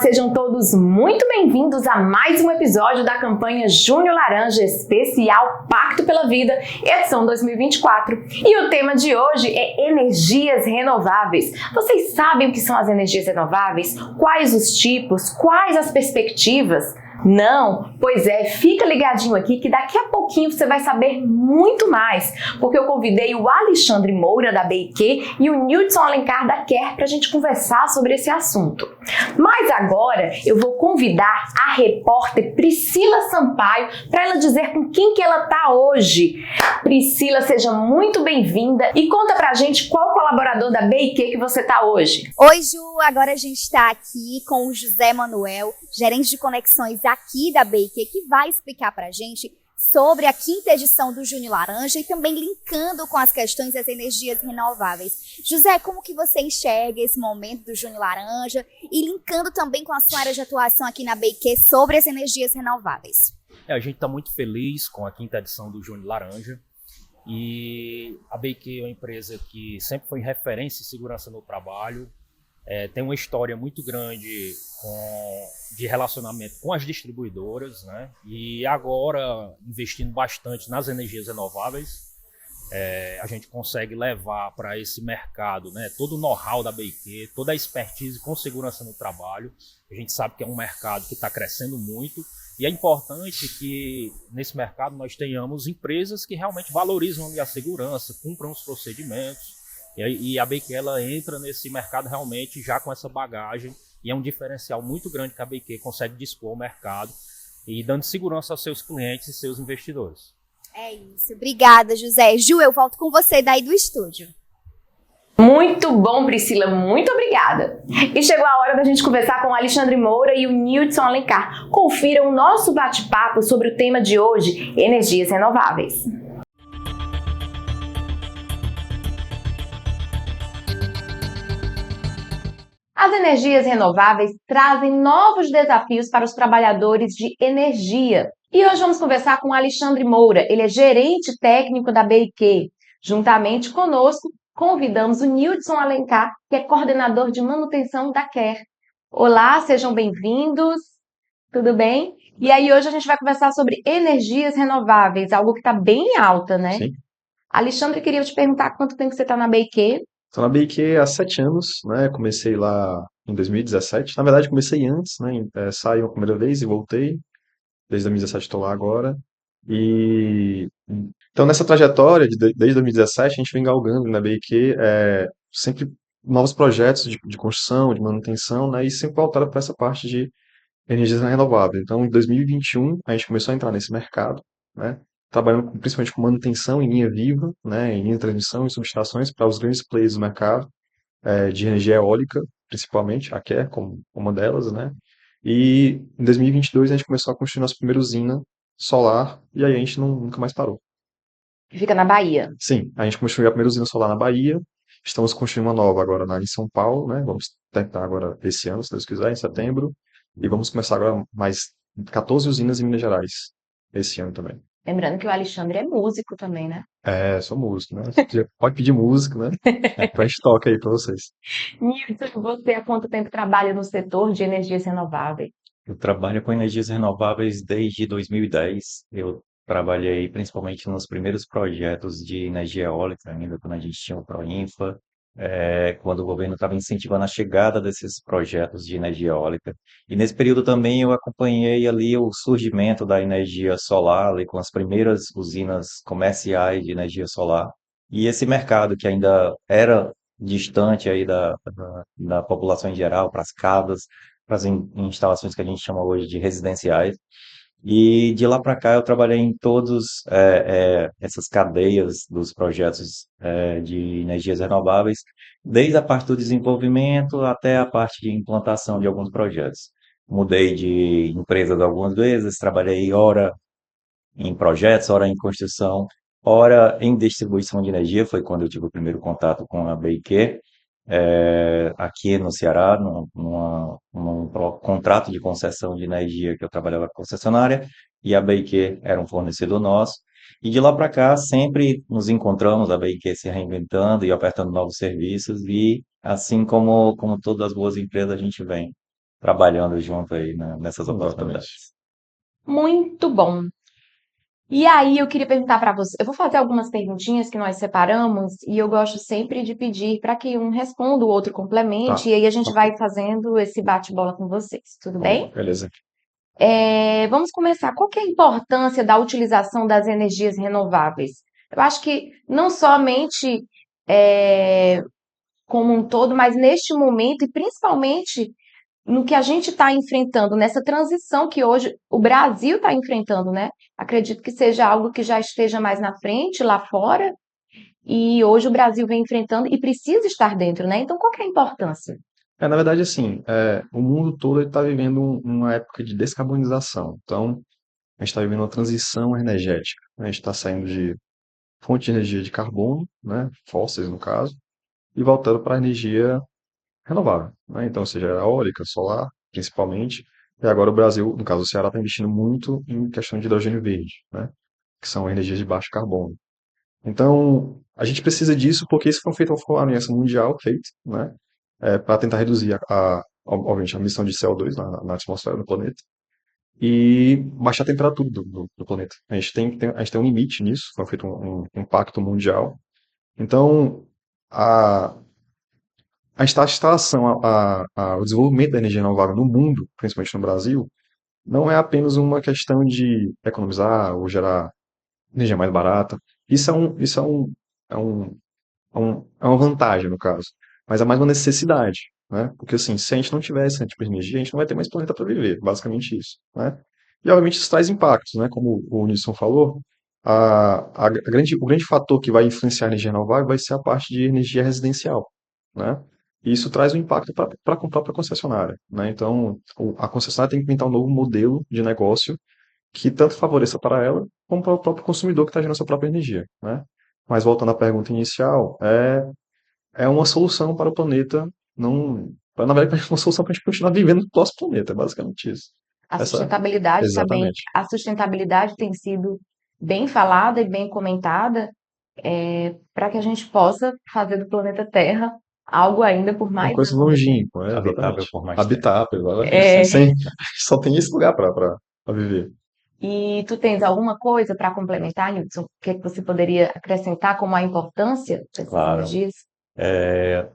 sejam todos muito bem-vindos a mais um episódio da campanha Júnior Laranja Especial Pacto pela Vida, edição 2024. E o tema de hoje é energias renováveis. Vocês sabem o que são as energias renováveis? Quais os tipos? Quais as perspectivas? Não? Pois é, fica ligadinho aqui que daqui a pouquinho você vai saber muito mais, porque eu convidei o Alexandre Moura da BIQ e o Nilson Alencar da Quer para a gente conversar sobre esse assunto. Mas agora eu vou convidar a repórter Priscila Sampaio para ela dizer com quem que ela tá hoje. Priscila, seja muito bem-vinda e conta pra gente qual colaborador da BIQ que você tá hoje. Oi, Ju, agora a gente está aqui com o José Manuel, gerente de conexões aqui da BIQ, que vai explicar pra gente sobre a 5ª edição do Júnior Laranja e também linkando com as questões das energias renováveis. José, como que você enxerga esse momento do Júnior Laranja e linkando também com a sua área de atuação aqui na BIQ sobre as energias renováveis? A gente está muito feliz com a 5ª edição do Júnior Laranja e a BIQ é uma empresa que sempre foi referência em segurança no trabalho, tem uma história muito grande de relacionamento com as distribuidoras, né? E agora, investindo bastante nas energias renováveis, a gente consegue levar para esse mercado, né, todo o know-how da BIQ, toda a expertise com segurança no trabalho. A gente sabe que é um mercado que está crescendo muito e é importante que nesse mercado nós tenhamos empresas que realmente valorizam a segurança, cumpram os procedimentos. E a BIQ ela entra nesse mercado realmente já com essa bagagem e é um diferencial muito grande que a BIQ consegue dispor ao mercado e dando segurança aos seus clientes e seus investidores. É isso. Obrigada, José. Ju, eu volto com você daí do estúdio. Muito bom, Priscila. Muito obrigada. E chegou a hora da gente conversar com o Alexandre Moura e o Nilson Alencar. Confiram o nosso bate-papo sobre o tema de hoje, energias renováveis. As energias renováveis trazem novos desafios para os trabalhadores de energia. E hoje vamos conversar com o Alexandre Moura, ele é gerente técnico da BIQ. Juntamente conosco, convidamos o Nilson Alencar, que é coordenador de manutenção da Quer. Olá, sejam bem-vindos, tudo bem? E aí hoje a gente vai conversar sobre energias renováveis, algo que está bem alta, né? Sim. Alexandre, queria te perguntar quanto tempo você está na BIQ? Estou na BIQ há 7 anos, né? Comecei lá em 2017. Na verdade, comecei antes, né? Saí a primeira vez e voltei. Desde 2017 estou lá agora. E então nessa trajetória desde 2017 a gente vem galgando na BIQ sempre novos projetos de construção, de manutenção, né? E sempre voltado para essa parte de energias renováveis. Então, em 2021 a gente começou a entrar nesse mercado, né? Trabalhando principalmente com manutenção em linha viva, né? Em linha de transmissão e subestações para os grandes players do mercado, de energia eólica, principalmente, a QE como uma delas, né? E em 2022 a gente começou a construir nossa primeira usina solar e aí a gente nunca mais parou. Fica na Bahia. Sim, a gente construiu a primeira usina solar na Bahia, estamos construindo uma nova agora em São Paulo, né? Vamos tentar agora esse ano, se Deus quiser, em setembro, e vamos começar agora mais 14 usinas em Minas Gerais, esse ano também. Lembrando que o Alexandre é músico também, né? Sou músico, né? Você pode pedir música, né? A gente toca aí pra vocês. Nilson, você há quanto tempo trabalha no setor de energias renováveis? Eu trabalho com energias renováveis desde 2010. Eu trabalhei principalmente nos primeiros projetos de energia eólica, ainda quando a gente tinha o Proinfa, quando o governo estava incentivando a chegada desses projetos de energia eólica. E nesse período também eu acompanhei ali o surgimento da energia solar, ali com as primeiras usinas comerciais de energia solar. E esse mercado que ainda era distante aí da população em geral, para as casas, para as instalações que a gente chama hoje de residenciais. E de lá para cá eu trabalhei em todas essas cadeias dos projetos de energias renováveis, desde a parte do desenvolvimento até a parte de implantação de alguns projetos. Mudei de empresas algumas vezes, trabalhei ora em projetos, ora em construção, ora em distribuição de energia, foi quando eu tive o primeiro contato com a BIQ, aqui no Ceará, num contrato de concessão de energia que eu trabalhava com a concessionária, e a BIQ era um fornecedor nosso. E de lá para cá, sempre nos encontramos, a BIQ se reinventando e ofertando novos serviços, e assim como todas as boas empresas, a gente vem trabalhando junto aí, né, nessas Exatamente. oportunidades. Muito bom. E aí eu queria perguntar para você, eu vou fazer algumas perguntinhas que nós separamos e eu gosto sempre de pedir para que um responda, o outro complemente, Tá, e aí a gente ok. vai fazendo esse bate-bola com vocês, tudo bem? Beleza. Vamos começar. Qual que é a importância da utilização das energias renováveis? Eu acho que não somente é, como um todo, mas neste momento e principalmente no que a gente está enfrentando, nessa transição que hoje o Brasil está enfrentando, né? Acredito que seja algo que já esteja mais na frente, lá fora, e hoje o Brasil vem enfrentando e precisa estar dentro, né? Então, qual que é a importância? Na verdade, assim, o mundo todo está vivendo uma época de descarbonização. Então, a gente está vivendo uma transição energética, né? A gente está saindo de fonte de energia de carbono, né? Fósseis, no caso, e voltando para a energia renovável, né? Então, seja eólica, solar, principalmente. E agora o Brasil, no caso o Ceará, está investindo muito em questão de hidrogênio verde, né? Que são energias de baixo carbono. Então, a gente precisa disso porque isso foi uma aliança mundial feita, né? Para tentar reduzir obviamente, a emissão de CO2 na atmosfera do planeta e baixar a temperatura do planeta. A gente tem um limite nisso, foi feito um pacto mundial. Então, a, a instalação, o desenvolvimento da energia renovável no mundo, principalmente no Brasil, não é apenas uma questão de economizar ou gerar energia mais barata. É um, é uma vantagem, no caso. Mas é mais uma necessidade, né? Porque, assim, se a gente não tiver esse tipo de energia, a gente não vai ter mais planeta para viver, basicamente isso, né? E, obviamente, isso traz impactos, né? Como o Nilson falou, o grande fator que vai influenciar a energia renovável vai ser a parte de energia residencial, né? E isso traz um impacto para a própria concessionária, né? Então, a concessionária tem que inventar um novo modelo de negócio que tanto favoreça para ela como para o próprio consumidor que está gerando sua própria energia, né? Mas voltando à pergunta inicial, é uma solução para o planeta não, na verdade, é uma solução para a gente continuar vivendo no nosso planeta, é basicamente isso. A Essa, sustentabilidade também, exatamente. a sustentabilidade tem sido bem falada e bem comentada, para que a gente possa fazer do planeta Terra algo ainda por Uma mais coisa anos, né? longínqua, Habitável exatamente. por mais tempo. Habitável, exatamente. É, Só tem esse lugar para viver. e tu tens alguma coisa para complementar, Nilson? O que é que você poderia acrescentar como a importância dessas Claro. energias?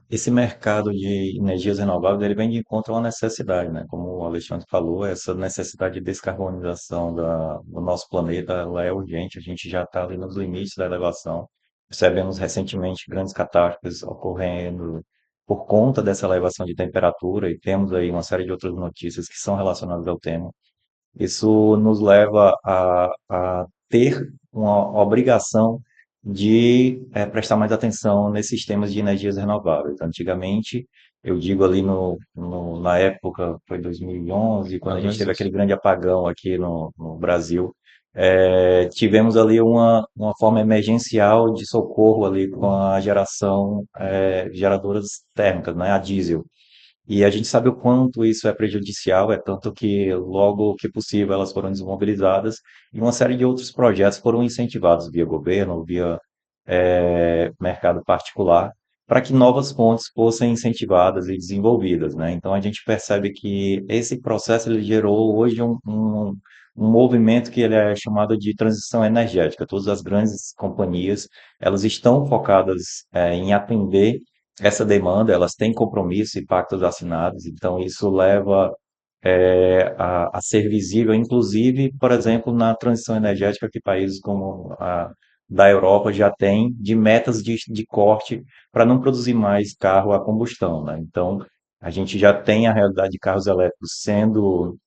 Esse mercado de energias renováveis, ele vem de encontro a uma necessidade, né? Como o Alexandre falou, essa necessidade de descarbonização do nosso planeta, ela é urgente, a gente já está ali nos limites da elevação. Percebemos recentemente grandes catástrofes ocorrendo por conta dessa elevação de temperatura e temos aí uma série de outras notícias que são relacionadas ao tema. Isso nos leva a ter uma obrigação de prestar mais atenção nesses temas de energias renováveis. Antigamente, eu digo ali na época, foi 2011, quando Mais a ou gente menos teve isso. aquele grande apagão aqui no Brasil, tivemos ali uma forma emergencial de socorro ali com a geração, geradoras térmicas, né, a diesel. E a gente sabe o quanto isso é prejudicial, é tanto que logo que possível elas foram desmobilizadas e uma série de outros projetos foram incentivados via governo, via mercado particular, para que novas fontes fossem incentivadas e desenvolvidas, né? Então a gente percebe que esse processo ele gerou hoje um movimento que ele é chamado de transição energética. Todas as grandes companhias elas estão focadas em atender essa demanda, elas têm compromisso e pactos assinados, então isso leva a ser visível, inclusive, por exemplo, na transição energética que países como a da Europa já têm de metas de corte para não produzir mais carro a combustão, né? Então, a gente já tem a realidade de carros elétricos sendo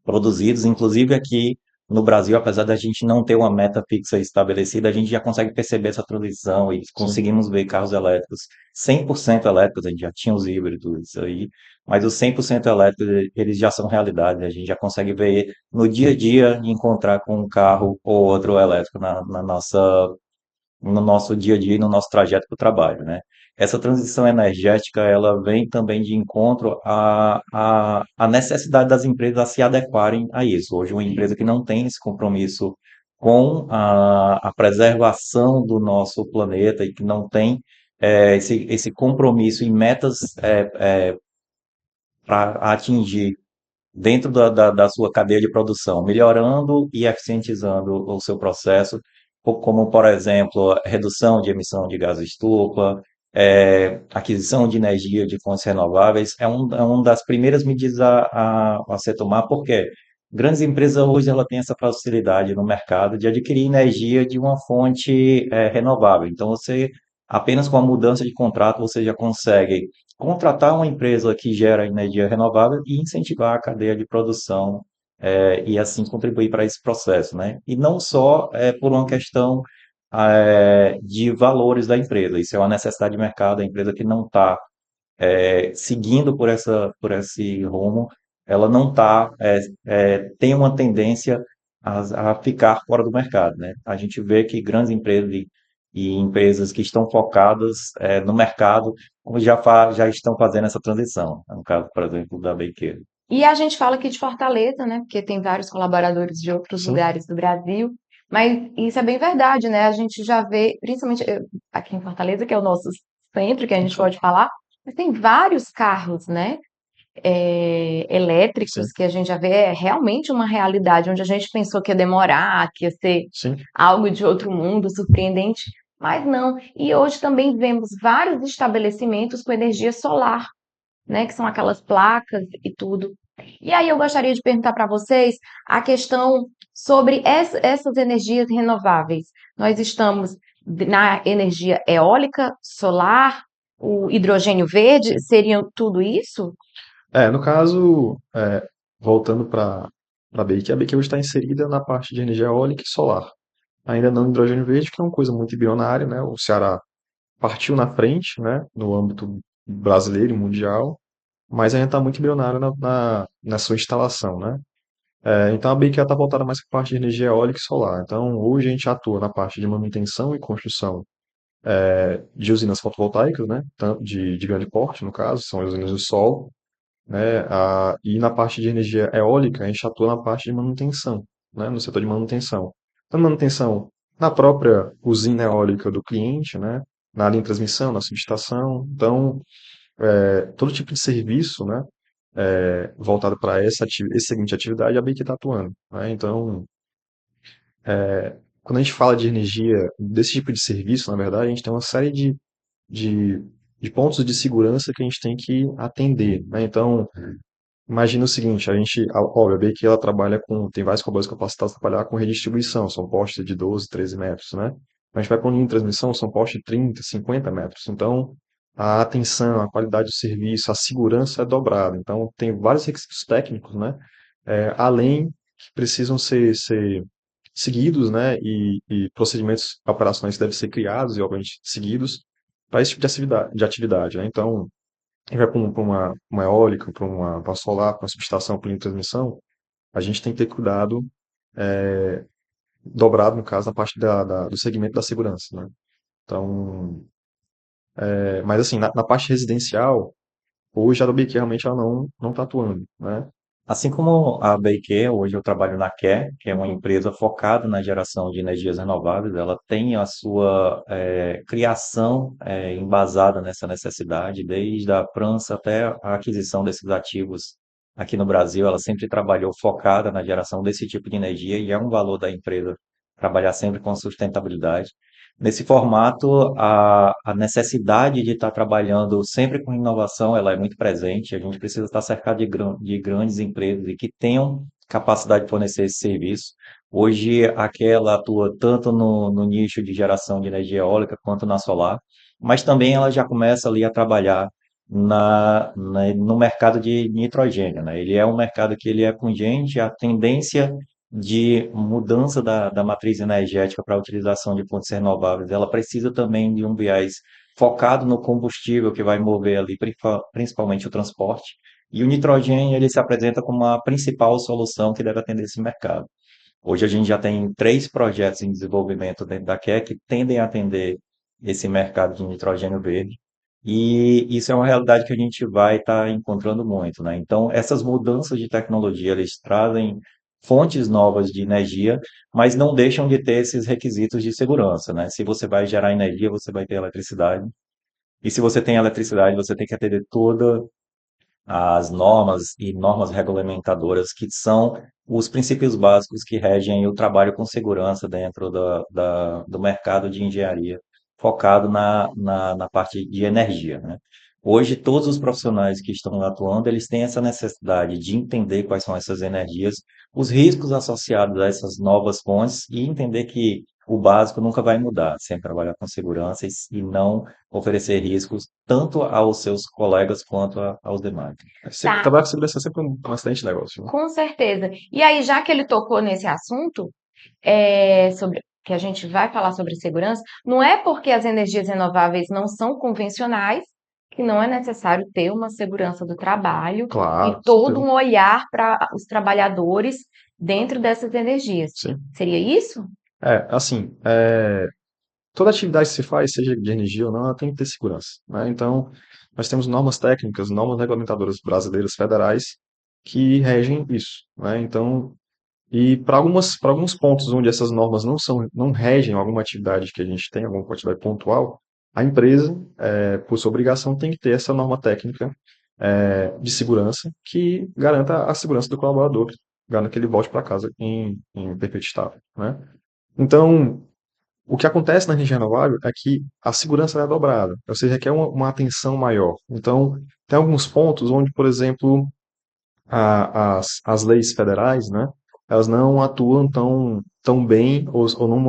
produzidos, inclusive aqui no Brasil, apesar da gente não ter uma meta fixa estabelecida, a gente já consegue perceber essa transição e Sim. conseguimos ver carros elétricos 100% elétricos, a gente já tinha os híbridos, isso aí, mas os 100% elétricos, eles já são realidade, a gente já consegue ver no dia a dia e encontrar com um carro ou outro elétrico no nosso dia a dia e no nosso trajeto para o trabalho, né? Essa transição energética, ela vem também de encontro à necessidade das empresas a se adequarem a isso. Hoje, uma empresa que não tem esse compromisso com a preservação do nosso planeta e que não tem esse compromisso e metas para atingir dentro da sua cadeia de produção, melhorando e eficientizando o seu processo, como, por exemplo, redução de emissão de gás estufa, aquisição de energia de fontes renováveis, é uma das primeiras medidas a se tomar, porque grandes empresas hoje ela têm essa facilidade no mercado de adquirir energia de uma fonte renovável. Então, você, apenas com a mudança de contrato, você já consegue contratar uma empresa que gera energia renovável e incentivar a cadeia de produção e assim contribuir para esse processo, né? E não só por uma questão de valores da empresa, isso é uma necessidade de mercado, a empresa que não está seguindo por esse rumo, ela não está, tem uma tendência a ficar fora do mercado, né? A gente vê que grandes empresas e empresas que estão focadas no mercado já estão fazendo essa transição. No caso, por exemplo, da Beiqueira. E a gente fala aqui de Fortaleza, né? Porque tem vários colaboradores de outros Sim, lugares do Brasil. Mas isso é bem verdade, né? A gente já vê, principalmente aqui em Fortaleza, que é o nosso centro, que a gente pode falar, mas tem vários carros, né? Elétricos, sim, que a gente já vê é realmente uma realidade, onde a gente pensou que ia demorar, que ia ser sim. algo de outro mundo, surpreendente, mas não. E hoje também vemos vários estabelecimentos com energia solar, né, que são aquelas placas e tudo. E aí eu gostaria de perguntar para vocês a questão sobre essas energias renováveis. Nós estamos na energia eólica, solar, o hidrogênio verde, seriam tudo isso? No caso, voltando para a BIC, a BIC hoje está inserida na parte de energia eólica e solar. Ainda não hidrogênio verde, que é uma coisa muito embrionária, né? O Ceará partiu na frente, né, no âmbito brasileiro e mundial, mas ainda está muito embrionário na sua instalação, né? Então a BIC está voltada mais para a parte de energia eólica e solar. Então hoje a gente atua na parte de manutenção e construção de usinas fotovoltaicas, né, de grande porte, no caso, são as usinas do sol, né, e na parte de energia eólica a gente atua na parte de manutenção, né, no setor de manutenção. Então manutenção na própria usina eólica do cliente, né, na linha de transmissão, na subestação. Então todo tipo de serviço, né, voltado para esse segmento de atividade, a BIC está atuando, né? Então, quando a gente fala de energia, desse tipo de serviço, na verdade, a gente tem uma série de, de pontos de segurança que a gente tem que atender, né? Então, imagina o seguinte, óbvio, a BIC ela trabalha tem vários colaboradores capacitados para trabalhar com redistribuição, são postes de 12, 13 metros, né? A gente vai para uma linha de transmissão, são postes de 30, 50 metros. Então, a atenção, a qualidade do serviço, a segurança é dobrada. Então, tem vários requisitos técnicos, né? Além que precisam ser seguidos, né? E procedimentos operacionais devem ser criados e, obviamente, seguidos para esse tipo de atividade, né? Então, quem vai para uma eólica, para uma solar, para uma subestação, para linha de transmissão, a gente tem que ter cuidado dobrado, no caso, na parte do segmento da segurança, né? Então, mas assim, na parte residencial, hoje a Adobe realmente ela não está atuando, né? Assim como a BIQ, hoje eu trabalho na CARE, que é uma empresa focada na geração de energias renováveis. Ela tem a sua criação embasada nessa necessidade, desde a França até a aquisição desses ativos aqui no Brasil. Ela sempre trabalhou focada na geração desse tipo de energia e é um valor da empresa trabalhar sempre com sustentabilidade. Nesse formato, a necessidade de estar trabalhando sempre com inovação, ela é muito presente. A gente precisa estar cercado de grandes empresas e que tenham capacidade de fornecer esse serviço. Hoje, aquela atua tanto no nicho de geração de energia eólica quanto na solar, mas também ela já começa ali a trabalhar no mercado de nitrogênio, né? Ele é um mercado que ele é pungente, a tendência de mudança da matriz energética para a utilização de fontes renováveis, ela precisa também de um viés focado no combustível que vai mover ali, principalmente o transporte. E o nitrogênio, ele se apresenta como a principal solução que deve atender esse mercado. Hoje a gente já tem 3 projetos em desenvolvimento dentro da CARE que tendem a atender esse mercado de nitrogênio verde. E isso é uma realidade que a gente vai estar encontrando muito, né? Então, essas mudanças de tecnologia, eles trazem fontes novas de energia, mas não deixam de ter esses requisitos de segurança, né? Se você vai gerar energia, você vai ter eletricidade. E se você tem eletricidade, você tem que atender as normas e normas regulamentadoras, que são os princípios básicos que regem o trabalho com segurança dentro do mercado de engenharia, focado na parte de energia, né? Hoje, todos os profissionais que estão atuando, eles têm essa necessidade de entender quais são essas energias, os riscos associados a essas novas fontes e entender que o básico nunca vai mudar, sempre trabalhar com segurança e não oferecer riscos tanto aos seus colegas quanto aos demais. Tá, Trabalhar com segurança é sempre um excelente negócio, né? com certeza. E aí, já que ele tocou nesse assunto, sobre que a gente vai falar sobre segurança, não é porque as energias renováveis não são convencionais que não é necessário ter uma segurança do trabalho e Claro, todo certeza. um olhar para os trabalhadores dentro dessas energias. Sim. Seria isso? Assim, toda atividade que se faz, seja de energia ou não, ela tem que ter segurança, né? Então, nós temos normas técnicas, normas regulamentadoras brasileiras federais que regem isso, né? Então, e para alguns pontos onde essas normas não regem alguma atividade que a gente tem, alguma atividade pontual, a empresa, por sua obrigação, tem que ter essa norma técnica, de segurança que garanta a segurança do colaborador, garanta que ele volte para casa em perfeito estado, né? Então, o que acontece na energia renovável é que a segurança ela é dobrada, ou seja, requer uma atenção maior. Então, tem alguns pontos onde, por exemplo, as leis federais, né, elas não atuam tão bem ou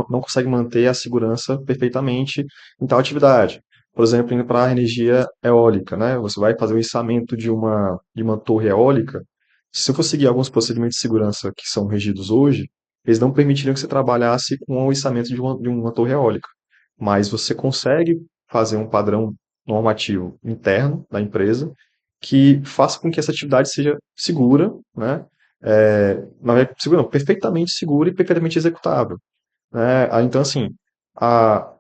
não conseguem manter a segurança perfeitamente em tal atividade. Por exemplo, indo para a energia eólica, né, você vai fazer o içamento de uma torre eólica. Se eu for seguir alguns procedimentos de segurança que são regidos hoje, eles não permitiriam que você trabalhasse com o içamento de uma torre eólica. Mas você consegue fazer um padrão normativo interno da empresa que faça com que essa atividade seja segura, né? Não é segura, não, perfeitamente segura e perfeitamente executável, né? Então, assim, a,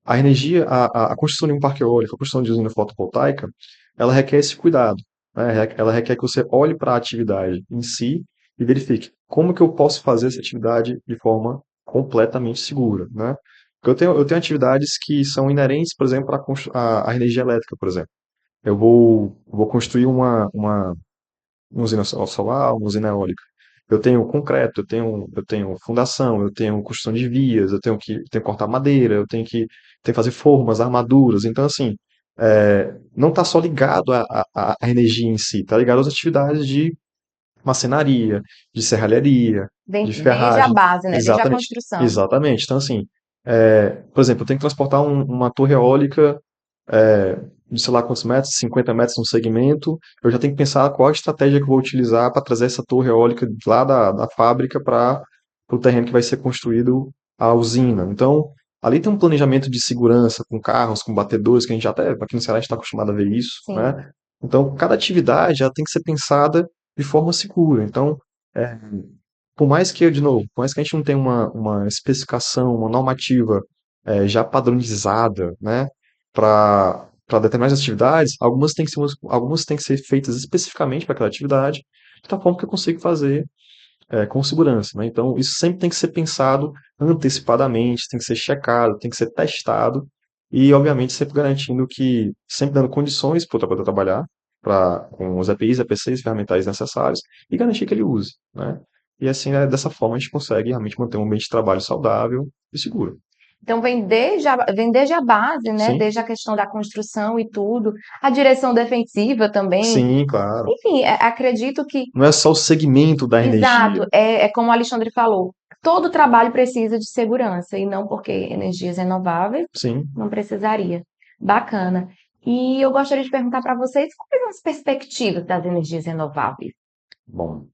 a energia, a construção de um parque eólico, a construção de usina fotovoltaica, ela requer esse cuidado, né? Ela requer que você olhe para a atividade em si e verifique como que eu posso fazer essa atividade de forma completamente segura, né? Porque eu tenho atividades que são inerentes, por exemplo, à energia elétrica, por exemplo. Eu vou construir uma usina solar, uma usina eólica. Eu tenho concreto, eu tenho fundação, eu tenho construção de vias, eu tenho que cortar madeira, eu tenho que fazer formas, armaduras. Então, assim, não está só ligado à energia em si, está ligado às atividades de marcenaria, de serralharia, de Desde a ferragem. base, né? Desde a Exatamente, construção. exatamente. Então, assim, por exemplo, eu tenho que transportar uma torre eólica de sei lá quantos metros, 50 metros no segmento, eu já tenho que pensar qual a estratégia que eu vou utilizar para trazer essa torre eólica lá da fábrica para o terreno que vai ser construído a usina. Então, ali tem um planejamento de segurança com carros, com batedores, que a gente até aqui no Ceará a gente está acostumado a ver isso, Sim. né? Então, cada atividade ela tem que ser pensada de forma segura. Então, é, de novo, por mais que a gente não tenha uma especificação, uma normativa já padronizada, né, para determinadas atividades, algumas têm que ser feitas especificamente para aquela atividade, de tal forma que eu consigo fazer com segurança, né? Então, isso sempre tem que ser pensado antecipadamente, tem que ser checado, tem que ser testado e, obviamente, sempre garantindo que, sempre dando condições para o trabalhador trabalhar com os EPIs, EPCs, ferramentais necessários e garantir que ele use, né? E assim, dessa forma, a gente consegue realmente manter um ambiente de trabalho saudável e seguro. Então vem desde a base, né? Sim, Desde a questão da construção e tudo, a direção defensiva também. sim, claro. Enfim, acredito que, Não é só o segmento da exato, energia. é como o Alexandre falou, todo trabalho precisa de segurança e não porque energias renováveis Sim, não precisaria. Bacana. E eu gostaria de perguntar para vocês quais são as perspectivas das energias renováveis? Bom,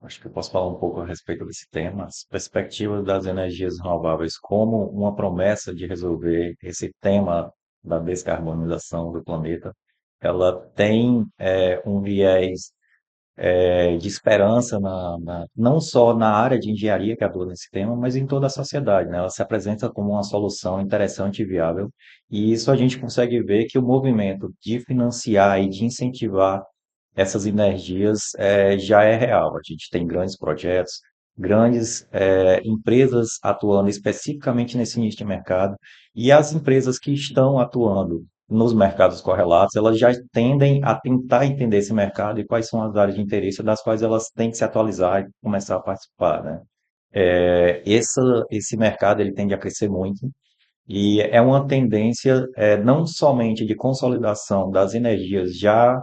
acho que eu posso falar um pouco a respeito desse tema. As perspectivas das energias renováveis como uma promessa de resolver esse tema da descarbonização do planeta, ela tem um viés de esperança não só na área de engenharia que atua nesse tema, mas em toda a sociedade, né? Ela se apresenta como uma solução interessante e viável, e isso a gente consegue ver que o movimento de financiar e de incentivar essas energias já é real. A gente tem grandes projetos, grandes empresas atuando especificamente nesse nicho de mercado, e as empresas que estão atuando nos mercados correlatos, elas já tendem a tentar entender esse mercado e quais são as áreas de interesse das quais elas têm que se atualizar e começar a participar, né? Esse mercado ele tende a crescer muito e é uma tendência não somente de consolidação das energias já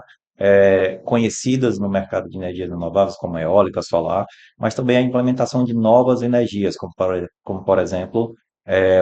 conhecidas no mercado de energias renováveis, como a eólica, solar, mas também a implementação de novas energias, como por exemplo,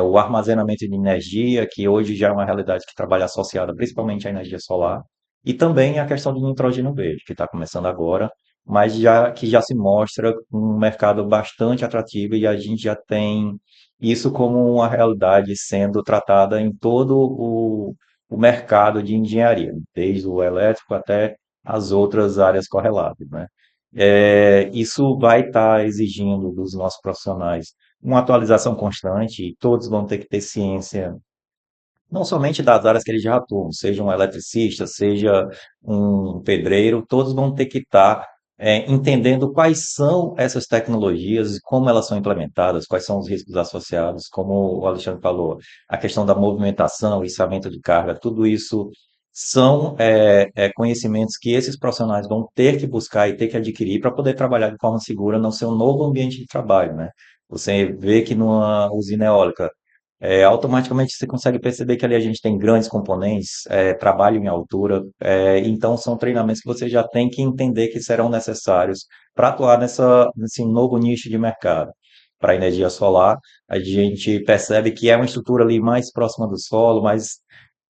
o armazenamento de energia, que hoje já é uma realidade que trabalha associada principalmente à energia solar, e também a questão do nitrogênio verde, que está começando agora, mas que já se mostra um mercado bastante atrativo e a gente já tem isso como uma realidade sendo tratada em todo o mercado de engenharia, desde o elétrico até as outras áreas correlatas, né? Isso vai estar exigindo dos nossos profissionais uma atualização constante e todos vão ter que ter ciência não somente das áreas que eles já atuam, seja um eletricista, seja um pedreiro, todos vão ter que estar entendendo quais são essas tecnologias e como elas são implementadas, quais são os riscos associados, como o Alexandre falou, a questão da movimentação, içamento de carga, tudo isso são conhecimentos que esses profissionais vão ter que buscar e ter que adquirir para poder trabalhar de forma segura, não ser um novo ambiente de trabalho, né? Você vê que numa usina eólica automaticamente você consegue perceber que ali a gente tem grandes componentes, trabalho em altura, então são treinamentos que você já tem que entender que serão necessários para atuar nesse novo nicho de mercado. Para a energia solar, a gente percebe que é uma estrutura ali mais próxima do solo, mas,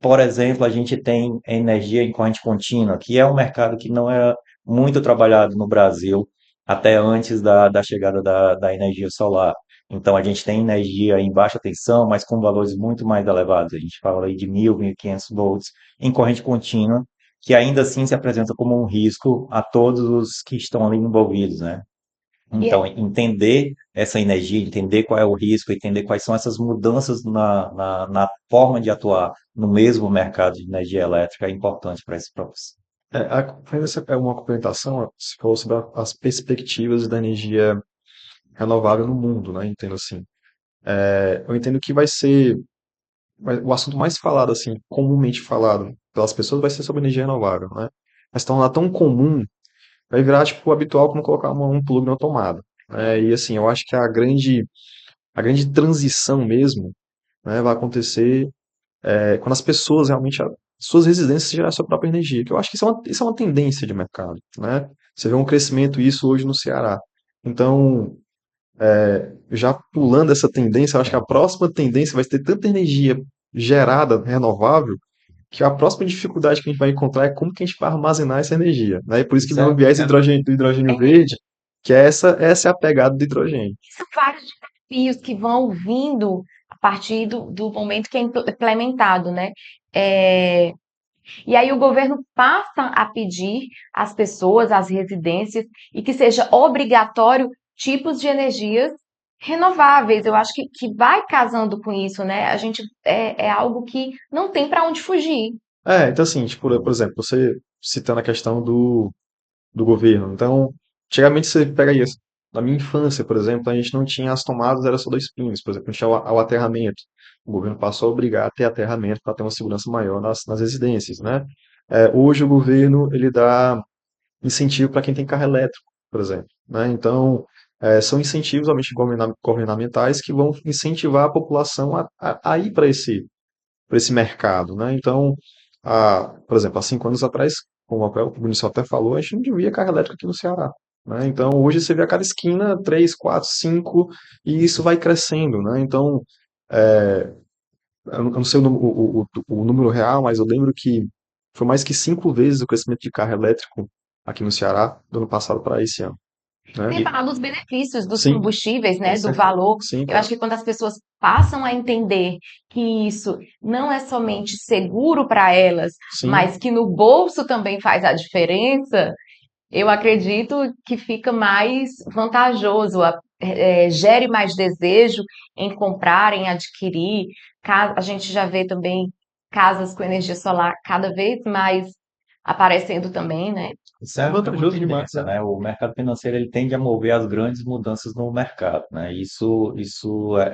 por exemplo, a gente tem energia em corrente contínua, que é um mercado que não era muito trabalhado no Brasil até antes da chegada da energia solar. Então, a gente tem energia em baixa tensão, mas com valores muito mais elevados. A gente fala aí de 1.000, 1.500 volts em corrente contínua, que ainda assim se apresenta como um risco a todos os que estão ali envolvidos, né? E Então, entender essa energia, entender qual é o risco, entender quais são essas mudanças na forma de atuar no mesmo mercado de energia elétrica é importante para esse propósito. É uma complementação, se falou sobre as perspectivas da energia renovável no mundo, né? Entendo assim. Eu entendo que o assunto mais falado, assim, comumente falado pelas pessoas vai ser sobre energia renovável, né? Mas tornar tão comum, vai virar, tipo, habitual como colocar um plug na tomada, né? E, assim, eu acho que a grande transição mesmo, né, vai acontecer quando as pessoas realmente, suas residências gerarem a sua própria energia, que eu acho que isso é uma tendência de mercado, né? Você vê um crescimento isso hoje no Ceará. Então, já pulando essa tendência, eu acho que a próxima tendência vai ter tanta energia gerada, renovável, que a próxima dificuldade que a gente vai encontrar é como que a gente vai armazenar essa energia, né? E por isso que vem o viés do hidrogênio verde, que essa é a pegada do hidrogênio. são vários desafios que vão vindo a partir do momento que é implementado, né? É, E aí o governo passa a pedir às pessoas, às residências, e que seja obrigatório tipos de energias renováveis. Eu acho que vai casando com isso, né? A gente é algo que não tem para onde fugir. Então assim, tipo, por exemplo, você citando a questão do governo. Então, antigamente você pega isso. Na minha infância, por exemplo, a gente não tinha as tomadas, era só dois pinos, por exemplo, não tinha o aterramento. O governo passou a obrigar a ter aterramento para ter uma segurança maior nas residências, né? Hoje o governo ele dá incentivo para quem tem carro elétrico, por exemplo, né? Então, são incentivos, obviamente, governamentais que vão incentivar a população a ir para esse mercado, né? Então, por exemplo, há 5 anos atrás, como o Vinícius até falou, a gente não via carro elétrico aqui no Ceará, né? Então, hoje você vê a cada esquina, 3, 4, 5, e isso vai crescendo, né? Então, eu não sei o número real, mas eu lembro que foi mais que 5 vezes o crescimento de carro elétrico aqui no Ceará, do ano passado para esse ano, né? Sem falar dos benefícios dos Sim, combustíveis, com né? Do certeza. valor. Sim, Eu acho que quando as pessoas passam a entender que isso não é somente seguro para elas, sim, mas que no bolso também faz a diferença, eu acredito que fica mais vantajoso, gere mais desejo em comprar, em adquirir. A gente já vê também casas com energia solar cada vez mais aparecendo também, né? Isso é vantajoso uma demais, tendência, né? né? O mercado financeiro ele tende a mover as grandes mudanças no mercado, né? Isso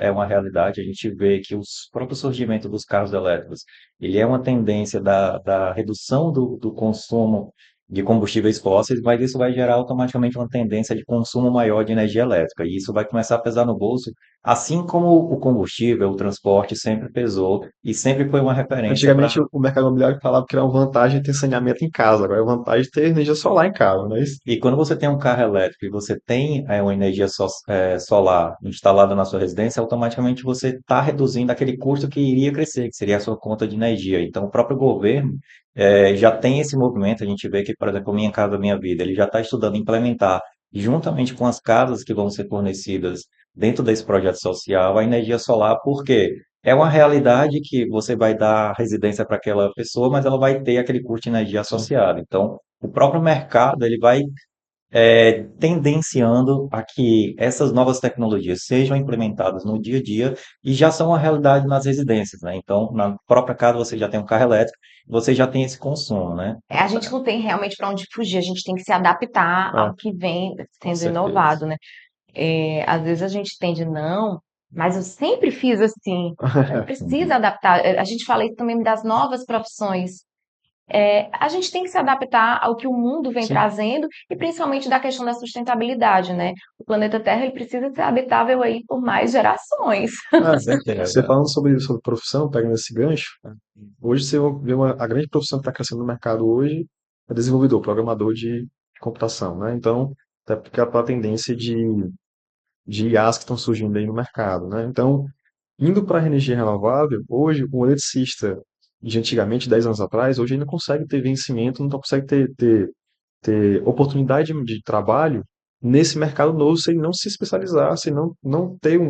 é uma realidade. A gente vê que o próprio surgimento dos carros elétricos, ele é uma tendência da redução do consumo de combustíveis fósseis, mas isso vai gerar automaticamente uma tendência de consumo maior de energia elétrica. E isso vai começar a pesar no bolso, assim como o combustível, o transporte sempre pesou e sempre foi uma referência Antigamente para. o mercado imobiliário falava que era uma vantagem ter saneamento em casa, agora é uma vantagem ter energia solar em casa, não é isso? E quando você tem um carro elétrico e você tem uma energia solar instalada na sua residência, automaticamente você está reduzindo aquele custo que iria crescer, que seria a sua conta de energia. Então, o próprio governo já tem esse movimento. A gente vê que, por exemplo, o Minha Casa Minha Vida, ele já está estudando implementar, juntamente com as casas que vão ser fornecidas dentro desse projeto social, a energia solar, porque é uma realidade que você vai dar residência para aquela pessoa, mas ela vai ter aquele custo de energia Sim. associado. Então, o próprio mercado ele vai tendenciando a que essas novas tecnologias sejam implementadas no dia a dia e já são uma realidade nas residências, né? Então, na própria casa você já tem um carro elétrico, você já tem esse consumo, né? A gente não tem realmente para onde fugir, a gente tem que se adaptar É, ao que vem com sendo certeza. inovado, né? Às vezes a gente tende, não, mas eu sempre fiz assim. Precisa Uhum. adaptar. A gente fala isso também das novas profissões. A gente tem que se adaptar ao que o mundo vem Sim. trazendo e principalmente da questão da sustentabilidade, né? O planeta Terra ele precisa ser habitável aí por mais gerações. Com Ah, você certeza. falando sobre profissão, pegando esse gancho, né? Hoje você vê a grande profissão que está crescendo no mercado hoje é desenvolvedor, programador de computação, né? Então, até porque a tendência de IAs que estão surgindo aí no mercado, né? Então, indo para a energia renovável, hoje o eletricista de antigamente, 10 anos atrás, hoje ainda consegue ter vencimento, não consegue ter oportunidade de trabalho nesse mercado novo se ele não se especializar, se não ter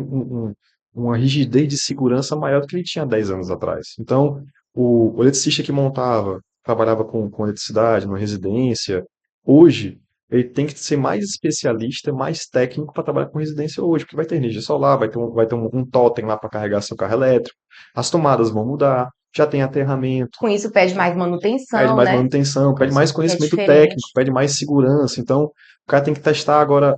uma rigidez de segurança maior do que ele tinha 10 anos atrás. Então, o eletricista que trabalhava com eletricidade, numa residência, hoje ele tem que ser mais especialista, mais técnico para trabalhar com residência hoje, porque vai ter energia solar, vai ter um totem lá para carregar seu carro elétrico, as tomadas vão mudar, já tem aterramento, Com isso pede mais pede manutenção, mais né? manutenção, Com pede mais Que é conhecimento técnico, diferente. pede mais segurança. Então, o cara tem que testar agora,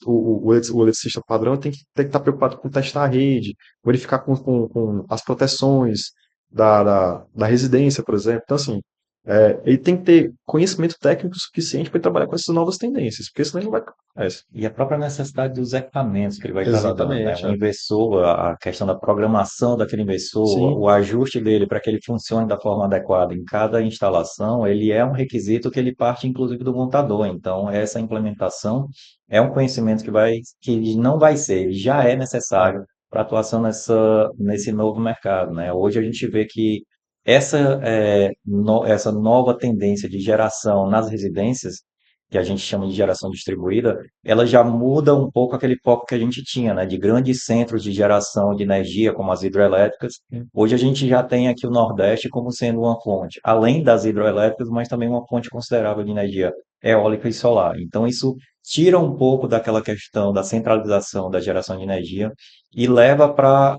o eletricista padrão tem que estar preocupado com testar a rede, verificar com as proteções da residência, por exemplo. Então, assim, ele tem que ter conhecimento técnico suficiente para trabalhar com essas novas tendências, porque senão ele não vai. E a própria necessidade dos equipamentos que ele vai estar lidando, né? Exatamente. O inversor, a questão da programação daquele inversor, Sim, o ajuste dele para que ele funcione da forma adequada em cada instalação, ele é um requisito que ele parte, inclusive, do montador. Então, essa implementação é um conhecimento que não vai ser, ele já é é, necessário para atuação nesse novo mercado, né? Hoje a gente vê que essa nova tendência de geração nas residências que a gente chama de geração distribuída, ela já muda um pouco aquele foco que a gente tinha, né, de grandes centros de geração de energia, como as hidroelétricas. Hoje a gente já tem aqui o Nordeste como sendo uma fonte, além das hidroelétricas, mas também uma fonte considerável de energia eólica e solar. Então, isso tira um pouco daquela questão da centralização da geração de energia e leva para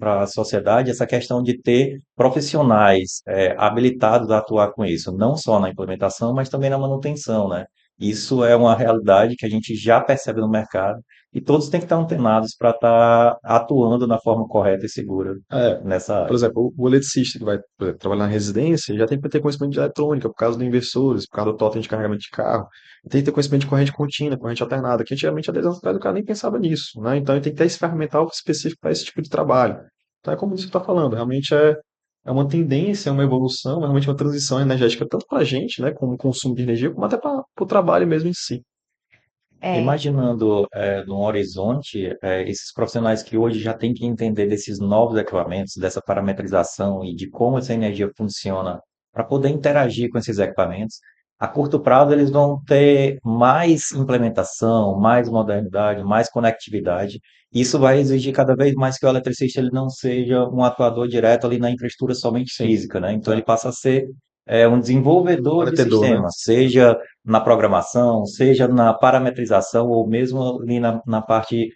a sociedade essa questão de ter profissionais habilitados a atuar com isso, não só na implementação, mas também na manutenção, né? Isso é uma realidade que a gente já percebe no mercado e todos têm que estar antenados para estar atuando na forma correta e segura é, nessa por área. exemplo, o eletricista que vai, por exemplo, trabalhar na residência já tem que ter conhecimento de eletrônica, por causa dos inversores, por causa do totem de carregamento de carro. Tem que ter conhecimento de corrente contínua, corrente alternada, que antigamente, há 10 anos atrás, o cara nem pensava nisso, né? Então, ele tem que ter esse ferramental específico para esse tipo de trabalho. Então, é como você está falando, realmente é uma tendência, é uma evolução, é realmente uma transição energética, tanto para a gente, né, como consumo de energia, como até para o trabalho mesmo em si. É, Imaginando no horizonte esses profissionais que hoje já têm que entender desses novos equipamentos, dessa parametrização e de como essa energia funciona para poder interagir com esses equipamentos, a curto prazo eles vão ter mais implementação, mais modernidade, mais conectividade. Isso vai exigir cada vez mais que o eletricista ele não seja um atuador direto ali na infraestrutura somente Sim, física, né? Então ele é. passa a ser um desenvolvedor de Manetedor, né? sistemas, seja na programação, seja na parametrização, ou mesmo ali na parte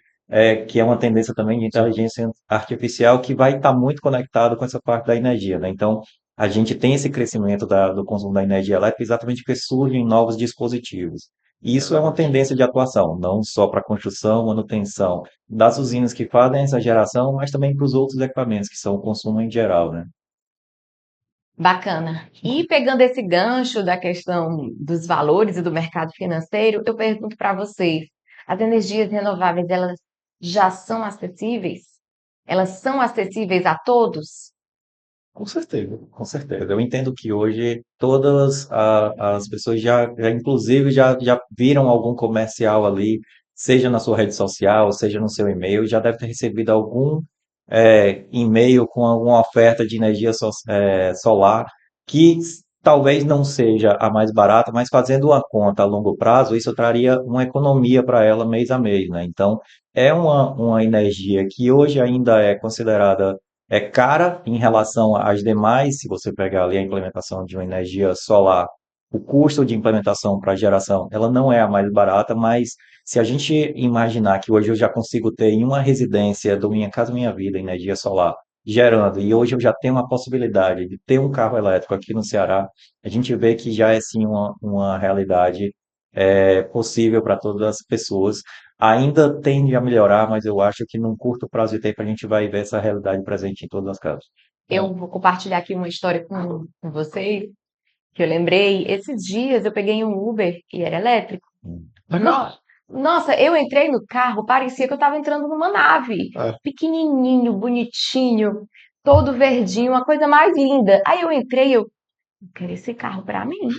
que é uma tendência também de Sim. inteligência artificial, que vai estar muito conectado com essa parte da energia, né? Então, a gente tem esse crescimento do consumo da energia elétrica exatamente porque surgem novos dispositivos. E isso é uma tendência de atuação, não só para a construção, manutenção das usinas que fazem essa geração, mas também para os outros equipamentos, que são o consumo em geral, né? Bacana. E pegando esse gancho da questão dos valores e do mercado financeiro, eu pergunto para vocês, as energias renováveis, elas já são acessíveis? Elas são acessíveis a todos? Com certeza. Com certeza. Eu entendo que hoje todas as pessoas inclusive, já viram algum comercial ali, seja na sua rede social, seja no seu e-mail, já deve ter recebido algum e-mail com alguma oferta de energia solar, que talvez não seja a mais barata, mas fazendo uma conta a longo prazo, isso traria uma economia para ela mês a mês, né? Então, é uma energia que hoje ainda é considerada cara em relação às demais. Se você pegar ali a implementação de uma energia solar, o custo de implementação para geração, ela não é a mais barata, mas se a gente imaginar que hoje eu já consigo ter em uma residência do Minha Casa Minha Vida energia solar gerando, e hoje eu já tenho a possibilidade de ter um carro elétrico aqui no Ceará, a gente vê que já é sim uma realidade possível para todas as pessoas. Ainda tende a melhorar, mas eu acho que num curto prazo de tempo a gente vai ver essa realidade presente em todas as casas. Eu vou compartilhar aqui uma história com vocês, que eu lembrei. Esses dias eu peguei um Uber e era elétrico. Legal. Nossa, eu entrei no carro, parecia que eu estava entrando numa nave. É. Pequenininho, bonitinho, todo verdinho, uma coisa mais linda. Aí eu entrei, eu quero esse carro para mim.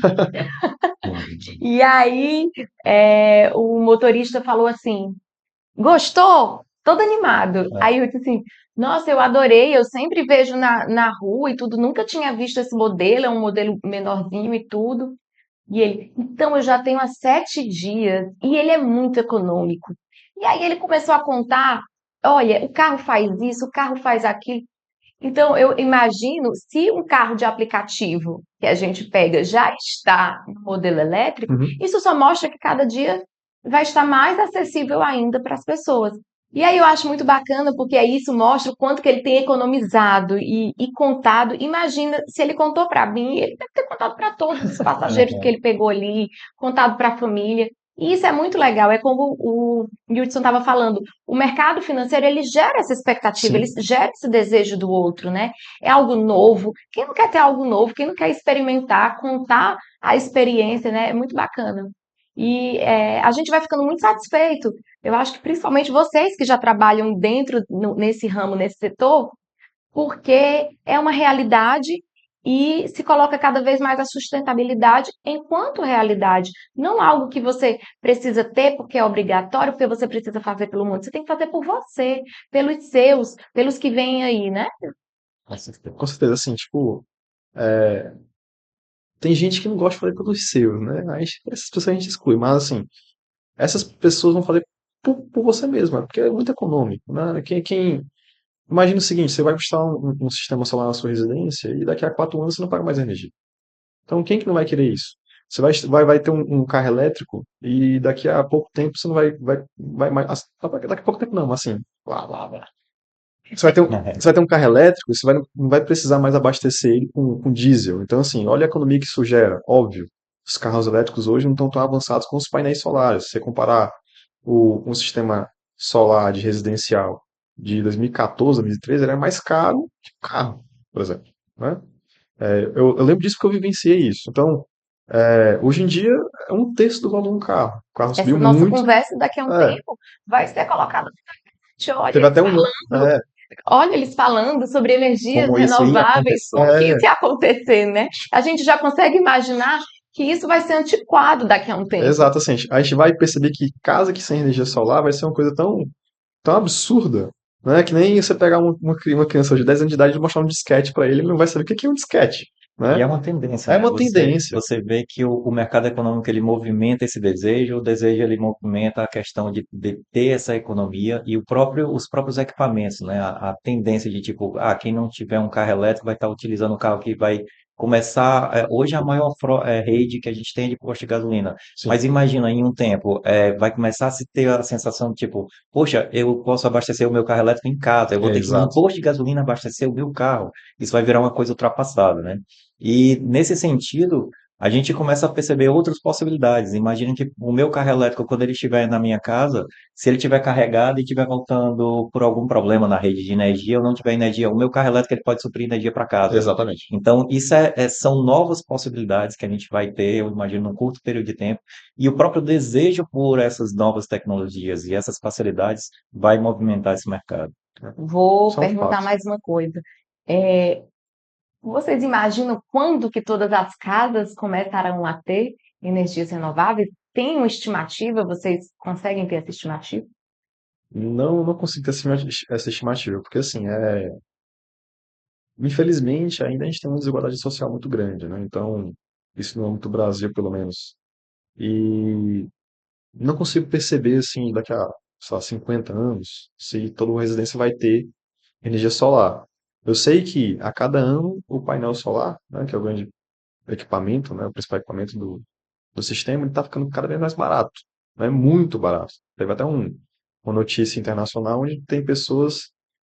E aí o motorista falou assim: Gostou? Todo animado. Aí eu disse assim: Nossa, eu adorei. Eu sempre vejo na rua e tudo. Nunca tinha visto esse modelo. É um modelo menorzinho e tudo. E ele: Então eu já tenho há 7 dias. E ele é muito econômico. E aí ele começou a contar: Olha, o carro faz isso, o carro faz aquilo. Então, eu imagino, se um carro de aplicativo que a gente pega já está no modelo elétrico, Uhum. isso só mostra que cada dia vai estar mais acessível ainda para as pessoas. E aí eu acho muito bacana, porque aí isso mostra o quanto que ele tem economizado e contado. Imagina se ele contou para mim, ele deve ter contado para todos os passageiros que ele pegou ali, contado para a família. E isso é muito legal, é como o Hudson estava falando, o mercado financeiro, ele gera essa expectativa, ele Sim. gera esse desejo do outro, né? É algo novo. Quem não quer ter algo novo? Quem não quer experimentar, contar a experiência, né? É muito bacana. E a gente vai ficando muito satisfeito. Eu acho que principalmente vocês que já trabalham dentro, nesse ramo, nesse setor, porque é uma realidade e se coloca cada vez mais a sustentabilidade enquanto realidade, não algo que você precisa ter porque é obrigatório, porque você precisa fazer pelo mundo. Você tem que fazer por você, pelos seus, pelos que vêm aí, né? Com certeza, assim, tipo, tem gente que não gosta de fazer pelos seus, né? Aí essas pessoas a gente exclui, mas assim, essas pessoas vão fazer por você mesma, porque é muito econômico, né? Imagina o seguinte, você vai instalar um sistema solar na sua residência e daqui a 4 anos você não paga mais energia. Então quem que não vai querer isso? Você vai ter um carro elétrico e daqui a pouco tempo você não vai mais. Daqui a pouco tempo não, mas assim, blá, blá, blá. Você vai ter um carro elétrico e você não vai precisar mais abastecer ele com diesel. Então, assim, olha a economia que isso gera. Óbvio, os carros elétricos hoje não estão tão avançados com os painéis solares. Se você comparar um sistema solar de residencial de 2014, 2013, ele é mais caro que o carro, por exemplo, né? Eu lembro disso porque eu vivenciei isso. Então, hoje em dia é 1/3 do valor de um carro. O carro Essa subiu nossa muito. conversa daqui a um É, tempo vai ser colocada na internet. Olha teve eles até um. falando, olha eles falando sobre energias Como isso ia renováveis, acontecer. como que isso ia acontecer, né? A gente já consegue imaginar que isso vai ser antiquado daqui a um tempo. Exato, assim, a gente vai perceber que casa que sem energia solar vai ser uma coisa tão absurda, né? Que nem você pegar uma criança de 10 anos de idade e mostrar um disquete pra ele não vai saber o que é um disquete, E é né? uma tendência, É né? uma tendência. Você vê que o mercado econômico ele movimenta esse desejo, o desejo ele movimenta a questão de ter essa economia e os próprios equipamentos, né? A tendência de tipo, quem não tiver um carro elétrico vai estar utilizando um carro que vai começar. Hoje é a maior rede que a gente tem de posto de gasolina. Sim, Mas imagina, em um tempo, vai começar a se ter a sensação de tipo, poxa, eu posso abastecer o meu carro elétrico em casa, eu vou ter que ir num exato. posto de gasolina abastecer o meu carro. Isso vai virar uma coisa ultrapassada, né? E nesse sentido, a gente começa a perceber outras possibilidades. Imagina que o meu carro elétrico, quando ele estiver na minha casa, se ele estiver carregado e estiver voltando por algum problema na rede de energia ou não tiver energia, o meu carro elétrico ele pode suprir energia para casa. Exatamente. Então, isso são novas possibilidades que a gente vai ter, eu imagino, num curto período de tempo. E o próprio desejo por essas novas tecnologias e essas facilidades vai movimentar esse mercado. Vou Isso é um perguntar fato. mais uma coisa. É, vocês imaginam quando que todas as casas começarão a ter energias renováveis? Tem uma estimativa? Vocês conseguem ter essa estimativa? Não consigo ter essa estimativa, porque assim, infelizmente ainda a gente tem uma desigualdade social muito grande, né? Então, isso no âmbito do Brasil, pelo menos. E não consigo perceber, assim, daqui a, sei lá, 50 anos, se toda residência vai ter energia solar. Eu sei que a cada ano o painel solar, né, que é o grande equipamento, né, o principal equipamento do sistema, ele está ficando cada vez mais barato, né, muito barato. Teve até uma notícia internacional onde tem pessoas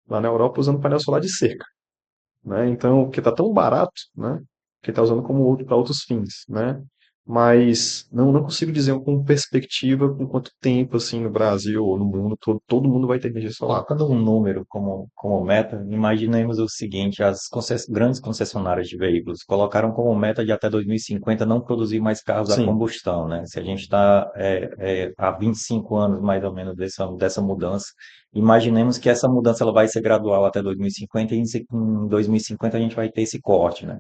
lá na Europa usando painel solar de cerca, né? Então, porque está tão barato, né? Que está usando como outro para outros fins, né? Mas não consigo dizer com perspectiva com quanto tempo assim no Brasil ou no mundo todo mundo vai ter energia solar. Colocando um número como meta, imaginemos o seguinte: as grandes concessionárias de veículos colocaram como meta de até 2050 não produzir mais carros a Sim, combustão, né? Se a gente está há 25 anos mais ou menos dessa mudança, imaginemos que essa mudança ela vai ser gradual até 2050 e em 2050 a gente vai ter esse corte, né?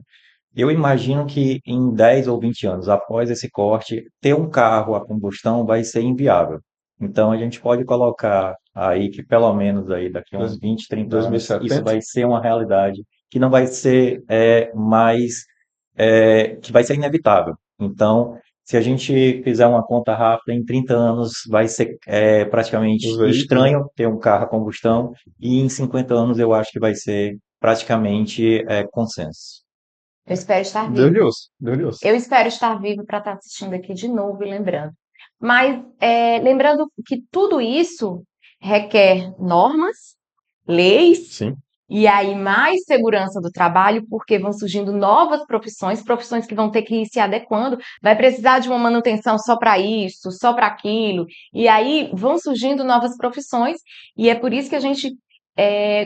Eu imagino que em 10 ou 20 anos após esse corte, ter um carro a combustão vai ser inviável. Então a gente pode colocar aí que pelo menos aí daqui a uns dois- 20, 30 anos, isso 2070. vai ser uma realidade que não vai ser mais, que vai ser inevitável. Então, se a gente fizer uma conta rápida, em 30 anos vai ser Os praticamente veículos, né? estranho ter um carro a combustão e em 50 anos eu acho que vai ser praticamente consenso. Eu espero estar Deus vivo. lhe ouça, Deus lhe ouça. Eu espero estar vivo para estar assistindo aqui de novo e lembrando. Mas lembrando que tudo isso requer normas, leis Sim, e aí mais segurança do trabalho, porque vão surgindo novas profissões, profissões que vão ter que ir se adequando, vai precisar de uma manutenção só para isso, só para aquilo, e aí vão surgindo novas profissões, e é por isso que a gente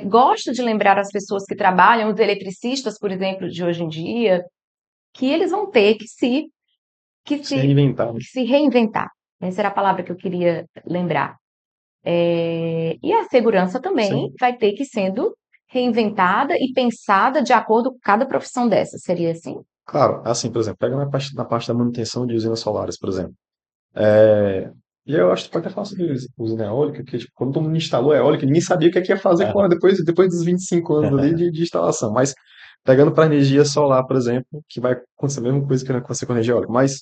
gosta de lembrar as pessoas que trabalham, os eletricistas, por exemplo, de hoje em dia, que eles vão ter que se se, reinventar, né? que se reinventar. Essa era a palavra que eu queria lembrar. E a segurança também Sim. vai ter que ir sendo reinventada e pensada de acordo com cada profissão dessa. Seria assim? Claro, assim, por exemplo, pega na parte da manutenção de usinas solares, por exemplo. É, e eu acho que pode até falar sobre usina eólica, que tipo, quando todo mundo instalou a eólica, ninguém sabia o que é que ia fazer com ela depois dos 25 anos ali de instalação. Mas pegando para energia solar, por exemplo, que vai acontecer a mesma coisa que vai acontecer com a energia eólica. Mas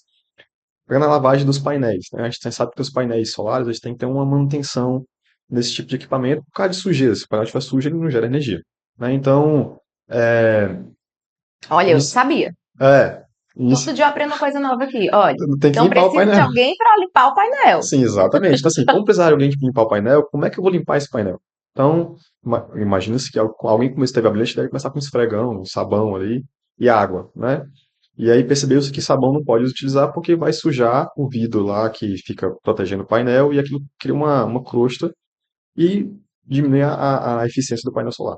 pegando a lavagem dos painéis, né? A gente sabe que os painéis solares eles têm que ter uma manutenção nesse tipo de equipamento por causa de sujeira. Se o painel estiver sujo, ele não gera energia, né? Então, é, Olha, eu não isso, sabia. é, isso Todo dia eu aprendo uma coisa nova aqui. Olha, tem que então limpar o preciso de painel. alguém para limpar o painel. Sim, exatamente. Então, assim, como precisar de alguém de limpar o painel, como é que eu vou limpar esse painel? Então, imagina-se que alguém começa a ter a brilhante ideia de começar com um esfregão, um sabão ali e água, né? E aí percebeu-se que sabão não pode utilizar porque vai sujar o vidro lá que fica protegendo o painel e aquilo cria uma crosta e diminui a eficiência do painel solar.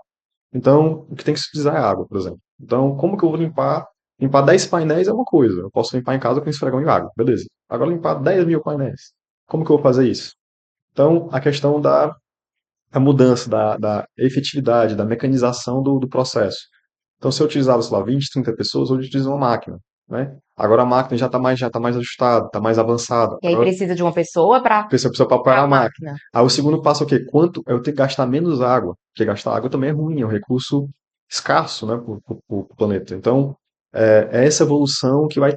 Então, o que tem que se utilizar é água, por exemplo. Então, como que eu vou limpar? Limpar 10 painéis é uma coisa. Eu posso limpar em casa com esfregão e água, beleza. Agora, limpar 10 mil painéis. Como que eu vou fazer isso? Então, a questão da mudança, da efetividade, da mecanização do processo. Então, se eu utilizava, sei lá, 20, 30 pessoas, hoje eu utilizo uma máquina, né? Agora a máquina já tá mais ajustada, está mais avançada. E aí Agora precisa de uma pessoa para precisa para a operar a máquina. máquina. Aí o segundo passo é o quê? Quanto eu tenho que gastar menos água, porque gastar água também é ruim, é um recurso escasso, né, para o planeta. Então, é essa evolução que vai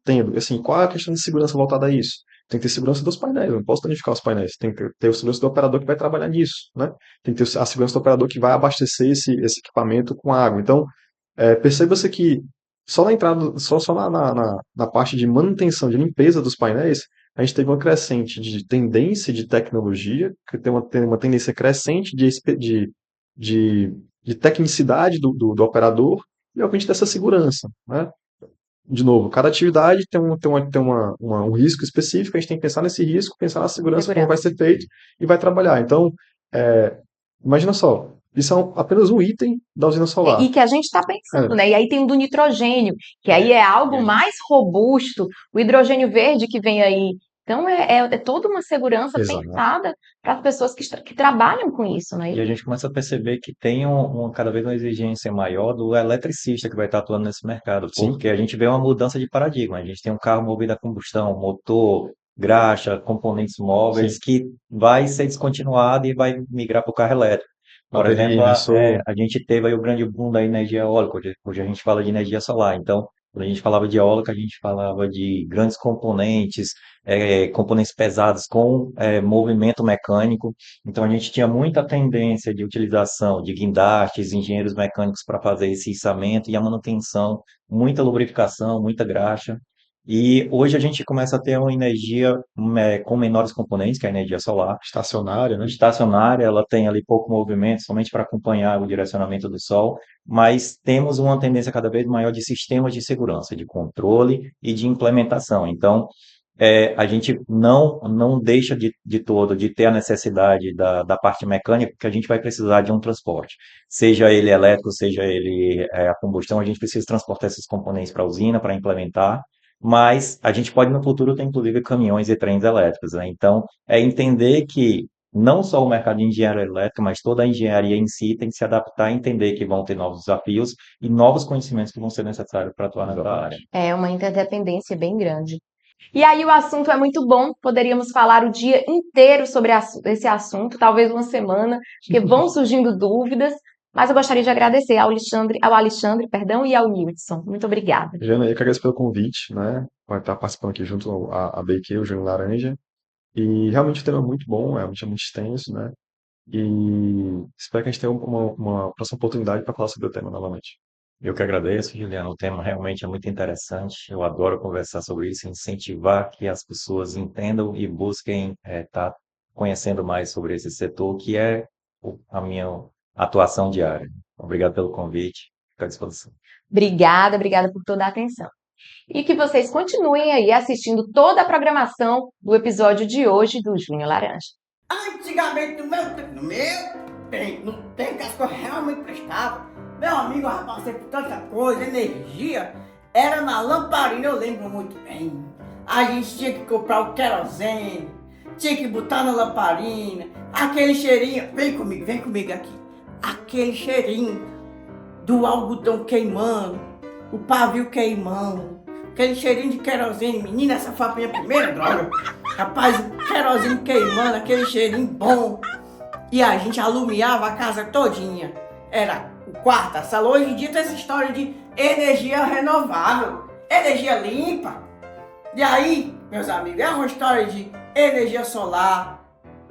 tendo. Assim, qual é a questão de segurança voltada a isso? Tem que ter segurança dos painéis, eu não posso danificar os painéis. Tem que ter a segurança do operador que vai trabalhar nisso, né? Tem que ter a segurança do operador que vai abastecer esse equipamento com água. Então, perceba-se que Só na entrada, só na parte de manutenção, de limpeza dos painéis, a gente teve uma crescente de tendência de tecnologia, que tem uma tendência crescente de, de tecnicidade do operador e, obviamente, dessa segurança, né? De novo, cada atividade tem um risco específico, a gente tem que pensar nesse risco, pensar na segurança, como vai Segurança. ser feito e vai trabalhar. Então, é, imagina só, isso é apenas um item da usina solar. E que a gente está pensando, É. né? E aí tem o do nitrogênio, que aí é algo mais robusto, o hidrogênio verde que vem aí. Então é toda uma segurança Exato. pensada para as pessoas que trabalham com isso, né? E a gente começa a perceber que tem cada vez uma exigência maior do eletricista que vai estar atuando nesse mercado, Sim. porque a gente vê uma mudança de paradigma. A gente tem um carro movido a combustão, motor, graxa, componentes móveis, Sim. que vai ser descontinuado e vai migrar para o carro elétrico. Por Bateria, exemplo, isso. a gente teve aí o grande boom da energia eólica, hoje a gente fala de energia solar. Então, quando a gente falava de eólica, a gente falava de grandes componentes, componentes pesados com movimento mecânico. Então, a gente tinha muita tendência de utilização de guindastes, engenheiros mecânicos para fazer esse içamento e a manutenção, muita lubrificação, muita graxa. E hoje a gente começa a ter uma energia com menores componentes, que é a energia solar. Estacionária, né? Estacionária, ela tem ali pouco movimento, somente para acompanhar o direcionamento do sol, mas temos uma tendência cada vez maior de sistemas de segurança, de controle e de implementação. Então, a gente não deixa de todo de ter a necessidade da parte mecânica, porque a gente vai precisar de um transporte. Seja ele elétrico, seja ele a combustão, a gente precisa transportar esses componentes para a usina, para implementar, mas a gente pode no futuro ter inclusive caminhões e trens elétricos, né? Então, é entender que não só o mercado de engenharia elétrica, mas toda a engenharia em si tem que se adaptar e entender que vão ter novos desafios e novos conhecimentos que vão ser necessários para atuar nessa área. É uma interdependência bem grande. E aí o assunto é muito bom, poderíamos falar o dia inteiro sobre esse assunto, talvez uma semana, porque vão surgindo dúvidas, mas eu gostaria de agradecer ao Alexandre, perdão, e ao Nilson. Muito obrigada. Jana, eu que agradeço pelo convite, né? Vai estar participando aqui junto a BQ, o Júnior Laranja. E realmente o tema é muito bom, realmente é muito extenso, né? E espero que a gente tenha uma próxima oportunidade para falar sobre o tema novamente. Eu que agradeço, Juliana. O tema realmente é muito interessante. Eu adoro conversar sobre isso, incentivar que as pessoas entendam e busquem estar conhecendo mais sobre esse setor, que é a minha atuação diária. Obrigado pelo convite. Fico à disposição. Obrigada por toda a atenção. E que vocês continuem aí assistindo toda a programação do episódio de hoje do Júnior Laranja. Antigamente, no tempo que as coisas realmente prestavam, meu amigo, eu passei por tanta coisa, energia, era na lamparina, eu lembro muito bem. A gente tinha que comprar o querosene, tinha que botar na lamparina, aquele cheirinho, vem comigo aqui, aquele cheirinho do algodão queimando, o pavio queimando, aquele cheirinho de querosene, menina, essa foi a minha primeira droga. Rapaz, o querosene queimando, aquele cheirinho bom. E a gente alumiava a casa todinha. Era o quarto, a sala. Hoje em dia tem essa história de energia renovável, energia limpa. E aí, meus amigos, é uma história de energia solar,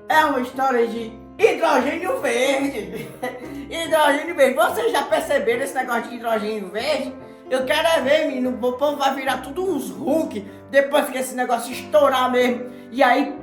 é uma história de hidrogênio verde. Hidrogênio verde. Vocês já perceberam esse negócio de hidrogênio verde? Eu quero é ver, menino, o povo vai virar tudo uns Hulk depois que esse negócio estourar mesmo. E aí,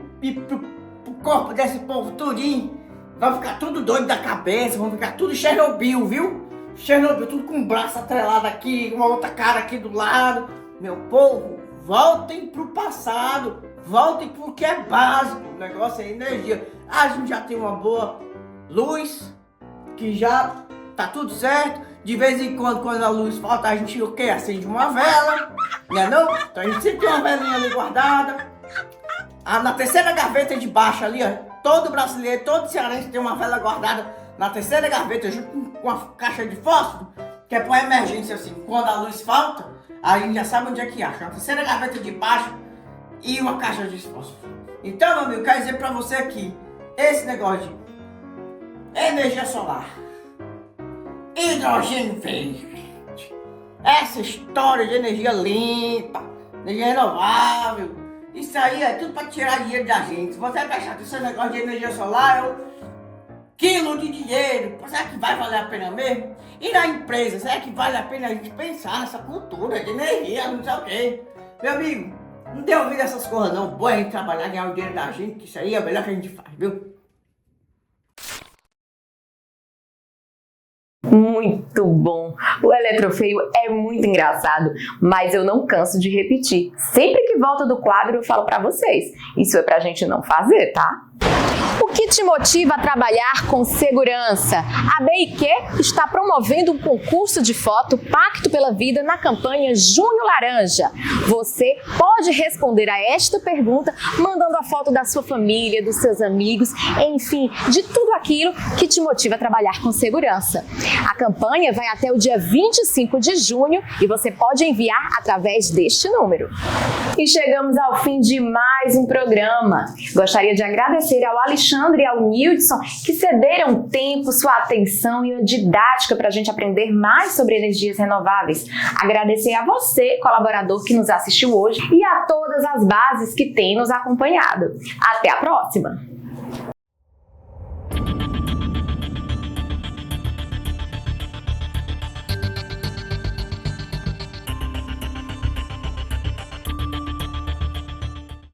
pro corpo desse povo tudinho, vai ficar tudo doido da cabeça, vão ficar tudo Chernobyl, viu? Chernobyl, tudo com o braço atrelado aqui, uma outra cara aqui do lado. Meu povo, voltem pro passado, voltem pro que é básico. O negócio é energia. A gente já tem uma boa luz, que já tá tudo certo. De vez em quando a luz falta, a gente o quê? Acende uma vela, né não? Então a gente sempre tem uma velinha ali guardada. Na terceira gaveta de baixo ali, ó, todo brasileiro, todo cearense tem uma vela guardada na terceira gaveta, junto com uma caixa de fósforo, que é pra emergência assim. Quando a luz falta, a gente já sabe onde é que acha. Na terceira gaveta de baixo e uma caixa de fósforo. Então, meu amigo, quero dizer pra você aqui, esse negócio de energia solar, hidrogênio verde, essa história de energia limpa, energia renovável, isso aí é tudo para tirar dinheiro da gente. Se você prestar atenção nesse negócio de energia solar, quilo de dinheiro, será que vai valer a pena mesmo? E na empresa, será que vale a pena a gente pensar nessa cultura de energia, não sei o quê? Meu amigo, não dê ouvido essas coisas não, boa a gente trabalhar, ganhar o dinheiro da gente, que isso aí é o melhor que a gente faz, viu? Muito bom! O Eletrofeio é muito engraçado, mas eu não canso de repetir. Sempre que volta do quadro eu falo pra vocês. Isso é pra gente não fazer, tá? O que te motiva a trabalhar com segurança? A BIQ está promovendo um concurso de foto Pacto pela Vida na campanha Junho Laranja. Você pode responder a esta pergunta mandando a foto da sua família, dos seus amigos, enfim, de tudo aquilo que te motiva a trabalhar com segurança. A campanha vai até o dia 25 de junho e você pode enviar através deste número. E chegamos ao fim de mais um programa. Gostaria de agradecer ao Alexandre e ao Nildson que cederam tempo, sua atenção e a didática para a gente aprender mais sobre energias renováveis. Agradecer a você, colaborador que nos assistiu hoje, e a todas as bases que têm nos acompanhado. Até a próxima!